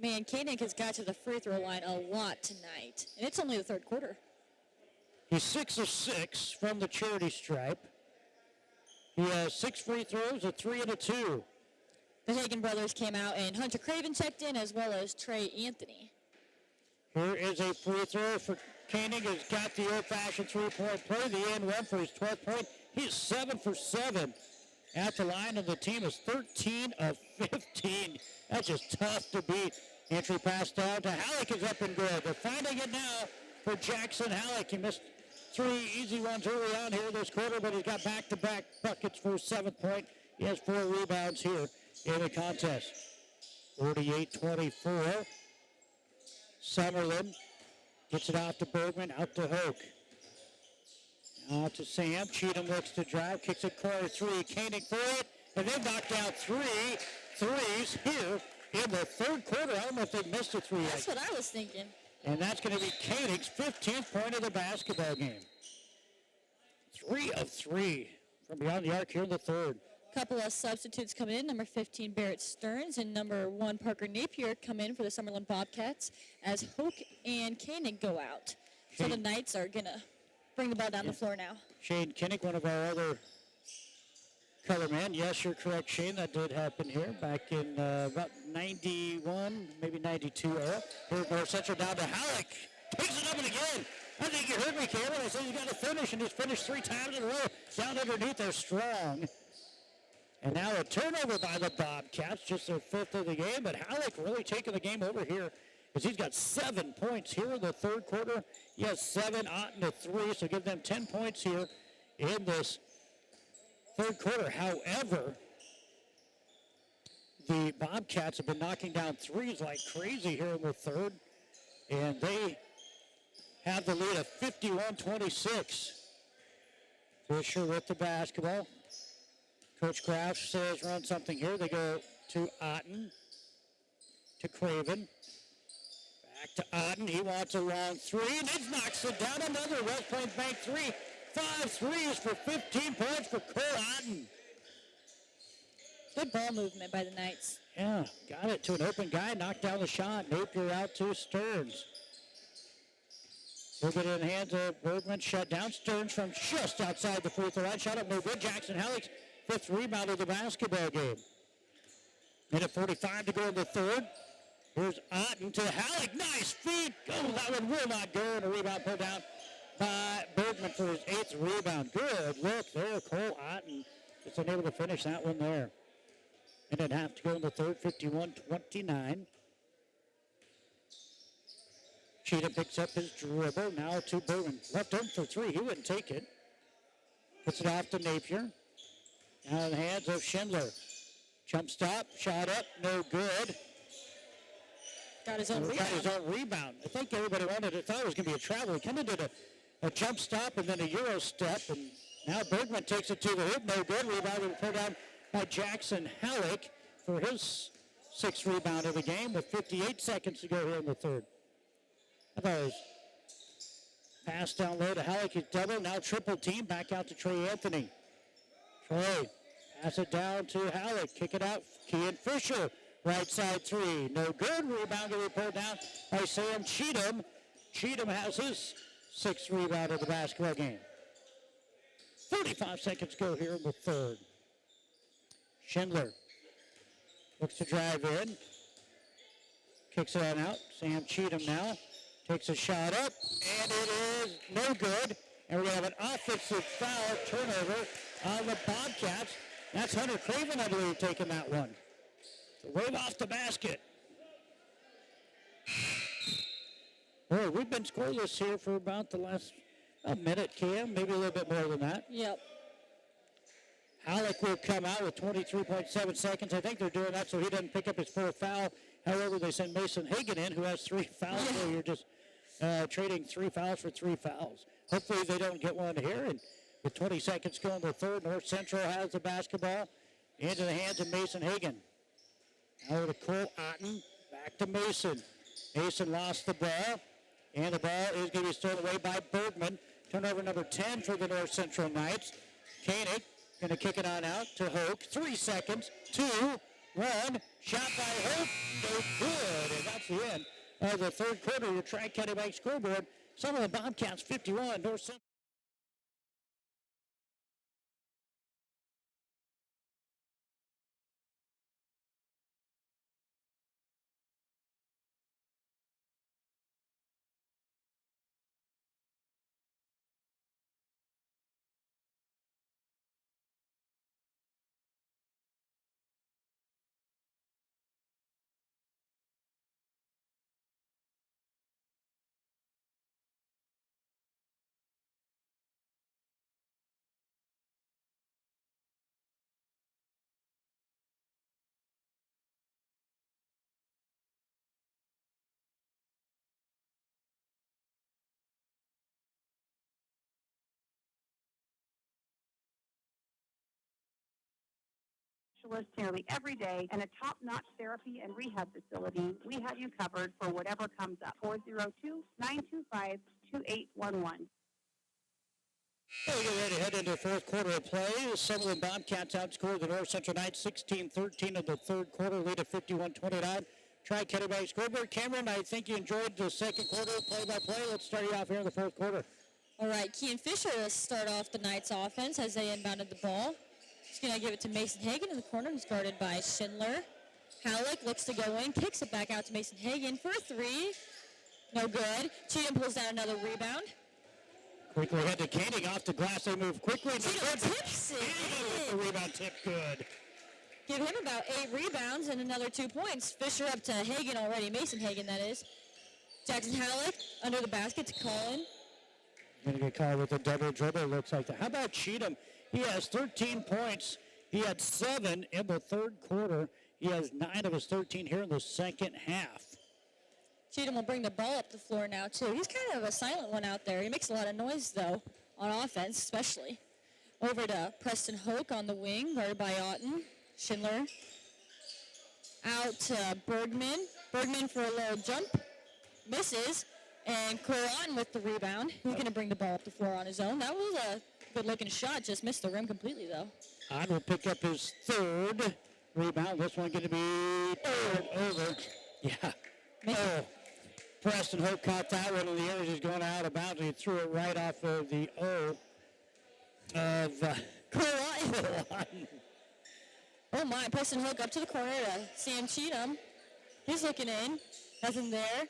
Man, Koenig has got to the free throw line a lot tonight, and it's only the third quarter. He's 6 of 6 from the charity stripe. He has 6 free throws, a 3 and a 2. The Hagen brothers came out, and Hunter Craven checked in, as well as Trey Anthony. Here is a free throw for Koenig. Has got the old-fashioned three-point play. The and one for his 12th point. He's 7 for 7 at the line, and the team is 13 of 15. That's just tough to beat. Entry pass down to Halleck is up and good. They're finding it now for Jackson Halleck. He missed 3 easy ones early on here this quarter, but he's got back-to-back buckets for his 7th point. He has 4 rebounds here in the contest. 48-24. Summerland gets it off to Bergman, out to Hoke. Now to Sam. Cheatham looks to drive, kicks it corner 3. Koenig for it, and they knocked out 3 threes here in the third quarter. I don't know if they missed a 3 yet. That's what I was thinking. And that's going to be Koenig's 15th point of the basketball game. 3 of 3 from beyond the arc here in the third. Couple of substitutes coming in. Number 15, Barrett Stearns, and number 1, Parker Napier, come in for the Summerland Bobcats as Hoke and Koenig go out. So the Knights are going to bring the ball down the floor now. Shane Koenig, one of our other color men. Yes, you're correct, Shane. That did happen here back in about 91, maybe 92 era. Here's North Central down to Halleck. Takes it up and again. I think you heard me, Cameron. I said he's got to finish, and he's finished 3 times in a row. Down underneath, they're strong. And now a turnover by the Bobcats, just their 5th of the game. But Halleck really taking the game over here because he's got 7 points here in the third quarter. He has 7, Otten to 3, so give them 10 points here in this third quarter. However, the Bobcats have been knocking down threes like crazy here in the third, and they have the lead of 51-26. Fisher with the basketball. Coach Crouch says run something here. They go to Otten, to Craven. Back to Otten. He wants a long 3, and it knocks it down. Another West Plains Bank 3. 5 threes for 15 points for Cole Otten. Good ball movement by the Knights. Yeah, got it to an open guy. Knocked down the shot. Napier out to Stearns. We'll get it in the hands of Bergman. Shut down. Stearns from just outside the free throw line. Shot up no good. Jackson Halleck's 5th rebound of the basketball game. Minute 45 to go in the third. Here's Otten to Halleck. Nice feed. Oh, that one will not go. And a rebound pulled down by Bergman for his 8th rebound. Good look there. Cole Otten just unable to finish that one there. And it'd have to go in the third, 51-29. Cheetah picks up his dribble. Now to Bergman. Left him for 3. He wouldn't take it. Puts it off to Napier. Now in the hands of Schindler. Jump stop. Shot up. No good. Got his own rebound. Got his own rebound. I think everybody thought it was going to be a travel. He kind of did a jump stop and then a Euro step. And now Bergman takes it to the hoop. No good. Rebound was pulled down by Jackson Halleck for his 6th rebound of the game with 58 seconds to go here in the third. I thought it was pass down low to Halleck. He's double. Now triple team. Back out to Trey Anthony. Troy, pass it down to Halleck. Kick it out. Kean Fisher, right side three. No good. Rebound to be pulled down by Sam Cheatham. Cheatham has his sixth rebound of the basketball game. 35 seconds go here in the third. Schindler looks to drive in. Kicks it on out. Sam Cheatham now takes a shot up, and it is no good. And we're going to have an offensive foul turnover on the Bobcats. That's Hunter Craven, I believe, taking that one. Wave off the basket. Boy, we've been scoreless here for about the last minute, Cam, maybe a little bit more than that. Yep. Halleck will come out with 23.7 seconds. I think they're doing that so he doesn't pick up his fourth foul. However, they send Mason Hagan in, who has 3 fouls, so you're just trading 3 fouls for 3 fouls. Hopefully they don't get one here. And with 20 seconds going in the third, North Central has the basketball into the hands of Mason Hagan. Now to Cole Otten, back to Mason. Mason lost the ball, and the ball is going to be stolen away by Bergman. Turnover number 10 for the North Central Knights. Koenig going to kick it on out to Hoke. 3 seconds, 2, 1. Shot by Hoke, no good. And that's the end of the third quarter. Your Tri-County Bank scoreboard. Summerland Bobcats 51, North Central. Nearly every day and a top-notch therapy and rehab facility, we have you covered for whatever comes up. 402-925-2811. We get ready to head into the fourth quarter of play. The Summerland Bobcats outscored the North Central Knights 16-13 in the third quarter, lead at 51-29. Tri-County Bank scoreboard. Cameron, I think you enjoyed the second quarter play-by-play. Let's start you off here in the fourth quarter. All right, Kean Fisher will start off the Knights offense as they inbounded the ball. He's going to give it to Mason Hagan in the corner, who's guarded by Schindler. Halleck looks to go in, kicks it back out to Mason Hagan for a 3. No good. Cheatham pulls down another rebound. Quickly head to Koenig off the glass. They move quickly. Cheatham tips it. The rebound tip good. Give him about 8 rebounds and another 2 points. Fisher up to Hagan already. Mason Hagan, that is. Jackson Halleck under the basket to Colin. Going to get called with a double dribble, looks like that. How about Cheatham? He has 13 points. He had 7 in the third quarter. He has 9 of his 13 here in the second half. Cheatham will bring the ball up the floor now, too. He's kind of a silent one out there. He makes a lot of noise, though, on offense, especially. Over to Preston Hoke on the wing, guarded by Otten. Schindler. Out to Bergman. Bergman for a little jump. Misses. And Cole Otten with the rebound. He's going to bring the ball up the floor on his own. That was a good-looking shot. Just missed the rim completely, though. Otten will pick up his third rebound. This one going to be third over. Yeah. Oh. Preston Hope caught that one in the air. He's going out of bounds. He threw it right off of the O of Cole Otten. Oh, my. Preston Hook up to the corner to Sam Cheatham. He's looking in. Nothing there.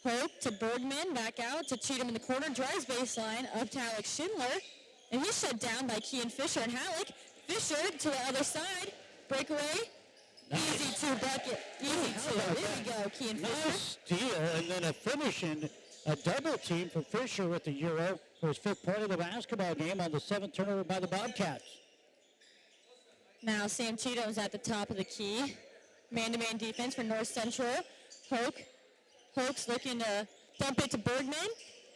Hope to Bergman, back out to Cheatham in the corner, drives baseline up to Alex Schindler, and he's shut down by Kean Fisher and Halleck. Fisher to the other side, breakaway, nice. Easy to bucket, easy to. There we go, Kean Fisher. Nice steal, and then a finish in a double team for Fisher with the Euro for his 5th point of the basketball game on the 7th turnover by the Bobcats. Now Sam Cheatham's at the top of the key. Man-to-man defense for North Central. Hoke's looking to dump it to Bergman.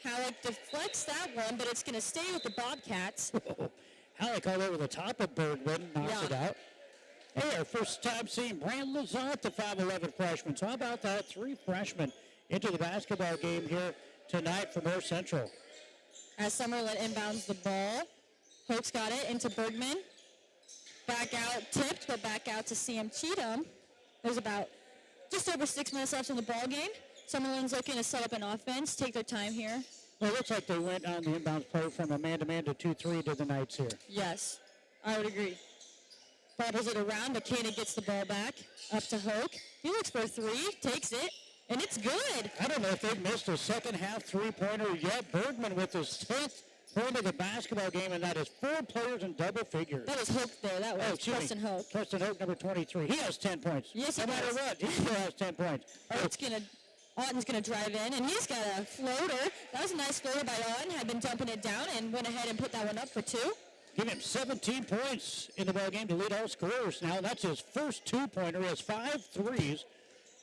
Halleck deflects that one, but it's going to stay with the Bobcats. Halleck all over the top of Bergman, knocks it out. Hey, our first time seeing Brand Lazat, the 5'11 freshman. So how about that? 3 freshmen into the basketball game here tonight for North Central. As Summerland inbounds the ball, Hoke's got it into Bergman. Back out, tipped, but back out to Sam Cheatham. There's about just over 6 minutes left in the ball game. Summerland's looking to set up an offense, take their time here. Well, it looks like they went on the inbounds play from a man-to-man to 2-3 to the Knights here. Yes, I would agree. Bobbles it around, but Koenig gets the ball back. Up to Hoke. He looks for a three, takes it, and it's good. I don't know if they've missed a second-half three-pointer yet. Bergman with his 10th point of the basketball game, and that is 4 players in double figures. That was Hoke there. That was Preston Hoke. Preston Hoke, number 23. He has 10 points. Yes, he no matter does. what, he still has 10 points. Otten's going to drive in, and he's got a floater. That was a nice floater by Otten. Had been dumping it down and went ahead and put that one up for 2. Give him 17 points in the ball game to lead all scorers now. That's his first two-pointer. He has 5 threes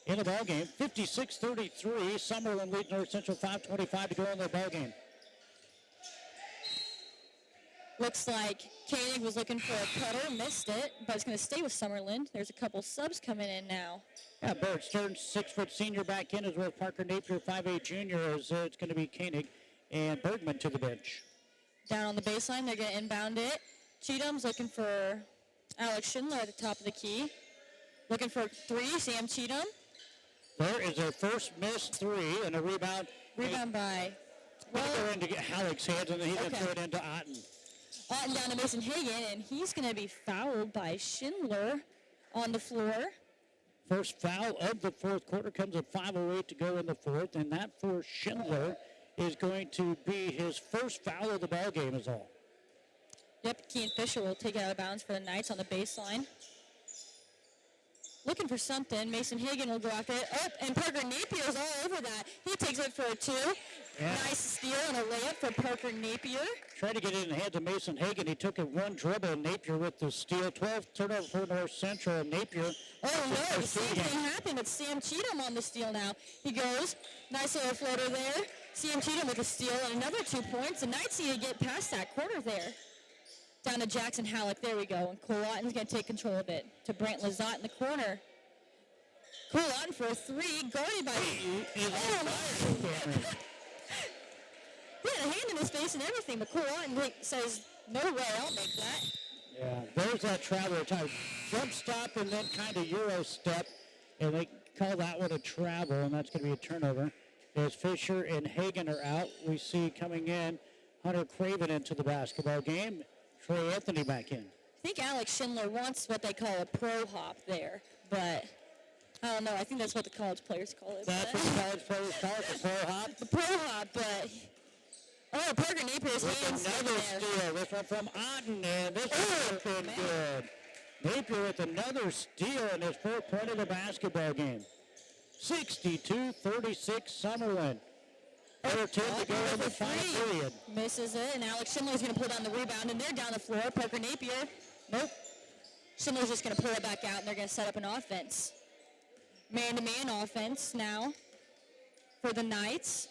in the ball game. 56-33. Summerland leads North Central 5:25 to go in the ball game. Looks like Koenig was looking for a cutter, missed it, but it's going to stay with Summerland. There's a couple subs coming in now. Yeah, Barrett Stearns, 6-foot senior back in, as well as Parker Napier, 5'8" junior, as it's going to be Koenig and Bergman to the bench. Down on the baseline, they're going to inbound it. Cheatham's looking for Alex Schindler at the top of the key. Looking for 3, Sam Cheatham. There is their first missed 3 and a rebound. Rebound by... Well, go into Halleck's hands, and then he's going to throw it into Otten. Otten down to Mason Hagan, and he's going to be fouled by Schindler on the floor. First foul of the fourth quarter comes at 5:08 to go in the fourth, and that for Schindler is going to be his first foul of the ball game is all. Yep, Kean Fisher will take it out of bounds for the Knights on the baseline. Looking for something. Mason Hagan will go after it. Oh, and Parker Napier's all over that. He takes it for a 2. Yeah. Nice steal and a layup for Parker Napier. Tried to get it in the hands of Mason Hagan. He took it one dribble, and Napier with the steal. 12th turnover for North Central, and Napier. Oh, no, the same thing happened. It's Sam Cheatham on the steal now. He goes. Nice little floater there. Sam Cheatham with a steal and another 2 points. The Knights need to get past that quarter there. Down to Jackson Halleck. There we go. And Cole Otten's going to take control of it. To Brant Lazat in the corner. Cole Otten for a 3. Guarded by... Oh, my. He had a hand in his face and everything, but Cole Otten says, no way, I'll make that. Yeah, there's that traveler type. Jump stop and then kind of Euro step, and they call that one a travel, and that's going to be a turnover. As Fisher and Hagan are out, we see coming in Hunter Craven into the basketball game. Trey Anthony back in. I think Alex Schindler wants what they call a pro hop there, but I don't know. I think that's what the college players call it. That's what the college players call it, the pro hop? The pro hop, but... Oh, Parker Napier's hands another steal. This one from Otten, and this has been good. Napier with another steal in his 4th point of the basketball game. 62-36 Summerland. 4:10 to go in the final period. Misses it, and Alex Schindler's going to pull down the rebound, and they're down the floor. Parker Napier, nope. Schindler's just going to pull it back out, and they're going to set up an offense. Man-to-man offense now for the Knights.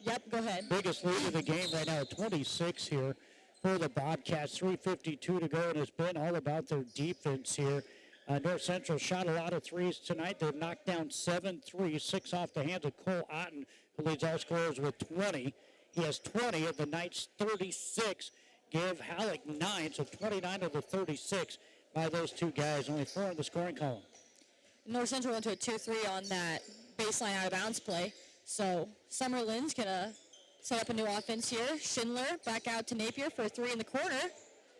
Yep, go ahead. Biggest lead of the game right now, 26 here for the Bobcats. 3:52 to go, and it's been all about their defense here. North Central shot a lot of threes tonight. They've knocked down 7 threes, 6 off the hands of Cole Otten, who leads all scorers with 20. He has 20 of the Knights' 36. Give Halleck 9, so 29 of the 36 by those two guys. Only 4 in the scoring column. North Central went to a 2-3 on that baseline out-of-bounds play. So Summerland's going to set up a new offense here. Schindler back out to Napier for a 3 in the corner.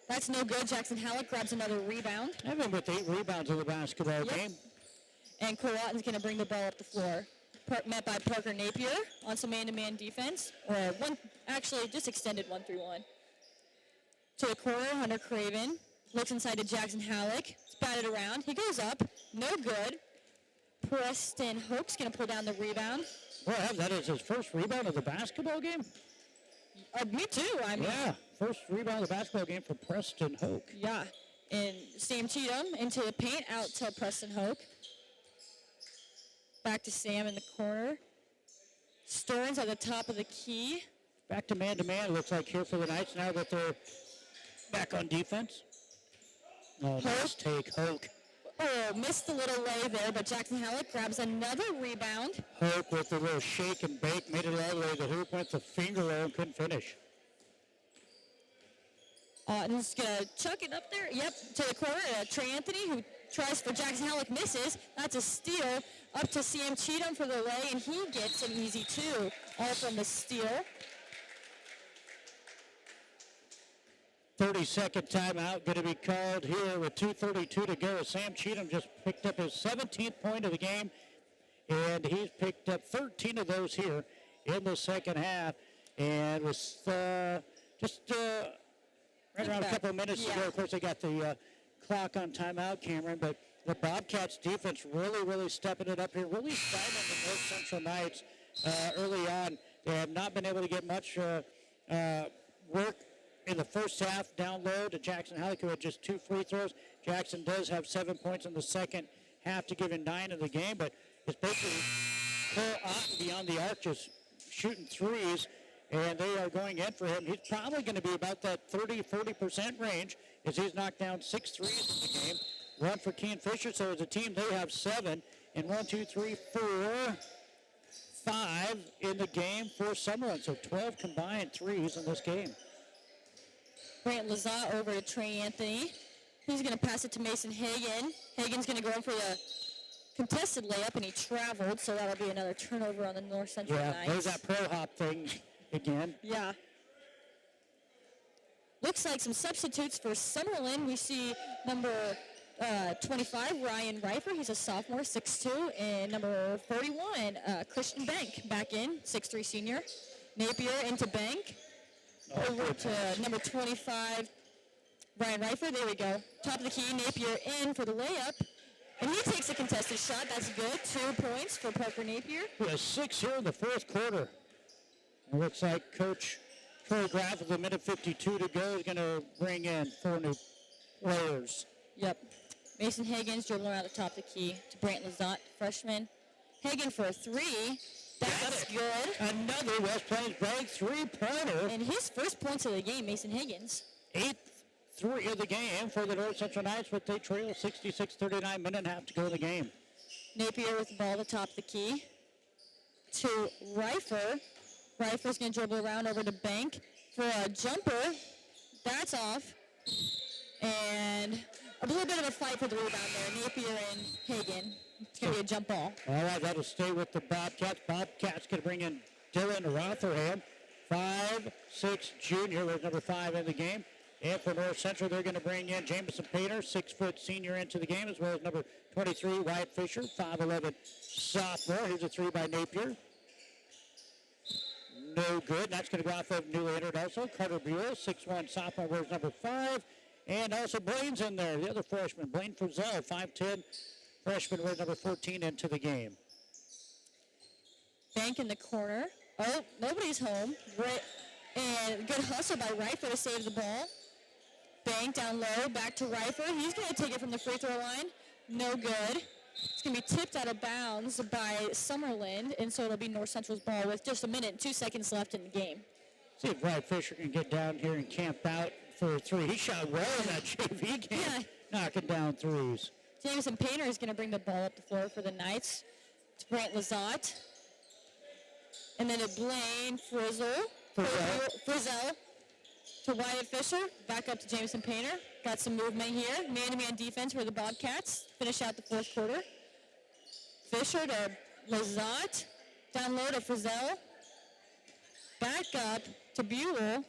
That's no good. Jackson Halleck grabs another rebound. Evan with 8 rebounds in the basketball game. And Cole Otten's going to bring the ball up the floor. Met by Parker Napier on some man-to-man defense. Actually, just extended 1-3-1. To the corner, Hunter Craven. Looks inside to Jackson Halleck. It's batted around. He goes up. No good. Preston Hoke's going to pull down the rebound. Well, that is his first rebound of the basketball game? Me too, I mean. Yeah, first rebound of the basketball game for Preston Hoke. Yeah, and Sam Cheatham into the paint, out to Preston Hoke. Back to Sam in the corner. Stearns at the top of the key. Back to man-to-man, looks like here for the Knights now that they're back on defense. Oh, nice take, Hoke. Oh, missed the little lay there, but Jackson Halleck grabs another rebound. Hoke with a little shake and bake, made it all the way to the hoop, went the finger roll and couldn't finish. And he's going to chuck it up there. Yep, to the corner. Trey Anthony, who tries for Jackson Halleck, misses. That's a steal. Up to Sam Cheatham for the lay, and he gets an easy 2, all from the steal. 30-second timeout going to be called here with 2:32 to go. Sam Cheatham just picked up his 17th point of the game, and he's picked up 13 of those here in the second half. And with just right around a couple of minutes to go, of course, they got the clock on timeout, Cameron, but the Bobcats defense really stepping it up here, really styling the North Central Knights early on. They have not been able to get much work in the first half down low to Jackson Halleck, who had just 2 free throws. Jackson does have 7 points in the second half to give him 9 in the game, but it's basically Cole Otten beyond the arc just shooting threes, and they are going in for him. He's probably going to be about that 30-40% range as he's knocked down 6 threes in the game. 1 for Keane Fisher, so as a team they have 7, and 1, 2, 3, 4, 5 in the game for Summerland, so 12 combined threes in this game. Brant Lazat over to Trey Anthony. He's going to pass it to Mason Hagan. Hagan's going to go in for the contested layup, and he traveled, so that'll be another turnover on the North Central Knights. There's that pro hop thing again. Yeah. Looks like some substitutes for Summerland. We see number 25, Ryan Reifer. He's a sophomore, 6'2", and number 41, Christian Bank, back in, 6'3" senior. Napier into Bank. Over to number 25, Ryan Reifer. There we go. Top of the key, Napier in for the layup. And he takes a contested shot. That's good. 2 points for Parker Napier. He has 6 here in the fourth quarter. It looks like Coach Troy Graff with a minute 52 to go is going to bring in 4 new players. Yep. Mason Hagan's dribbling around the top of the key to Brant Lazat, freshman. Hagan for a 3. That's good. Another West Plains Bank 3-pointer. And his first points of the game, Mason Hagan's. 8th 3 of the game for the North Central Knights, but they trail 66-39, minute and a half to go in the game. Napier with the ball at the top of the key to Reifer. Reifer's going to dribble around over to Bank for a jumper. That's off. And a little bit of a fight for the rebound there. Napier and Hagan. It's going to be a jump ball. All right, that'll stay with the Bobcats. Bobcats going to bring in Dylan Rotherham, 5'6" junior, with number 5 in the game. And for North Central, they're going to bring in Jamison Painter, 6-foot senior into the game, as well as number 23, Wyatt Fisher, 5'11" sophomore. Here's a 3 by Napier. No good. That's going to go off of newly entered also. Carter Buell, 6'1" sophomore, wears number 5. And also Blaine's in there, the other freshman. Blaine Frizzell, 5'10", freshman, wears number 14 into the game. Bank in the corner. Oh, nobody's home. And good hustle by Reifer to save the ball. Bank down low, back to Reifer. He's going to take it from the free throw line. No good. It's going to be tipped out of bounds by Summerland, and so it'll be North Central's ball with just a minute and 2 seconds left in the game. See if Wyatt Fisher can get down here and camp out for a 3. He shot well in that JV game, knocking down threes. Jamison Painter is going to bring the ball up the floor for the Knights. It's Brant Lazat. And then a Blaine Frizzell to Wyatt Fisher. Back up to Jamison Painter. Got some movement here. Man-to-man defense for the Bobcats. Finish out the fourth quarter. Fisher to Lazat. Down low to Frizzell. Back up to Buell. And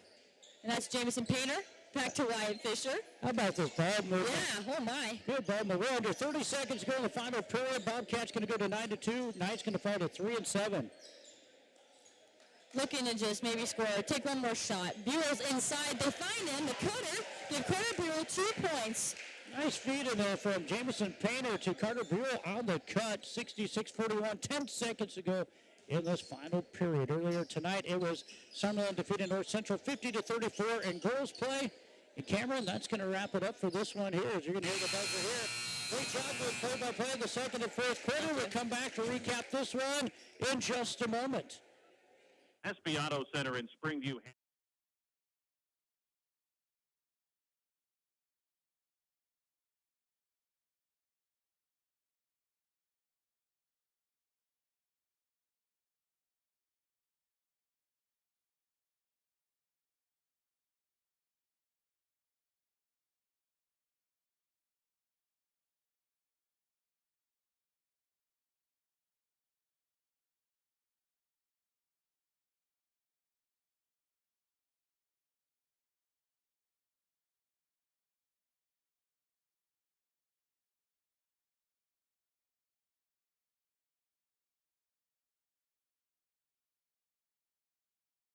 that's Jamison Painter. Back to Wyatt Fisher. How about this ball movement? Yeah, oh my. Good ball movement. We're under 30 seconds to go in the final period. Bobcats going to go to 9-2. Knights going to fall to 3-7. Looking to just maybe score. Take one more shot. Buell's inside. They find him. The cutter. Give Carter Buell 2 points. Nice feed in there from Jamison Painter to Carter Buell on the cut. 66-41. 10 seconds to go in this final period. Earlier tonight, it was Summerland defeated North Central 50-34 in girls play. And Cameron, that's going to wrap it up for this one here. As you're going to hear the buzzer here. Great job with play-by-play the second and fourth quarter. We'll come back to recap this one in just a moment. SB Auto Center in Springview.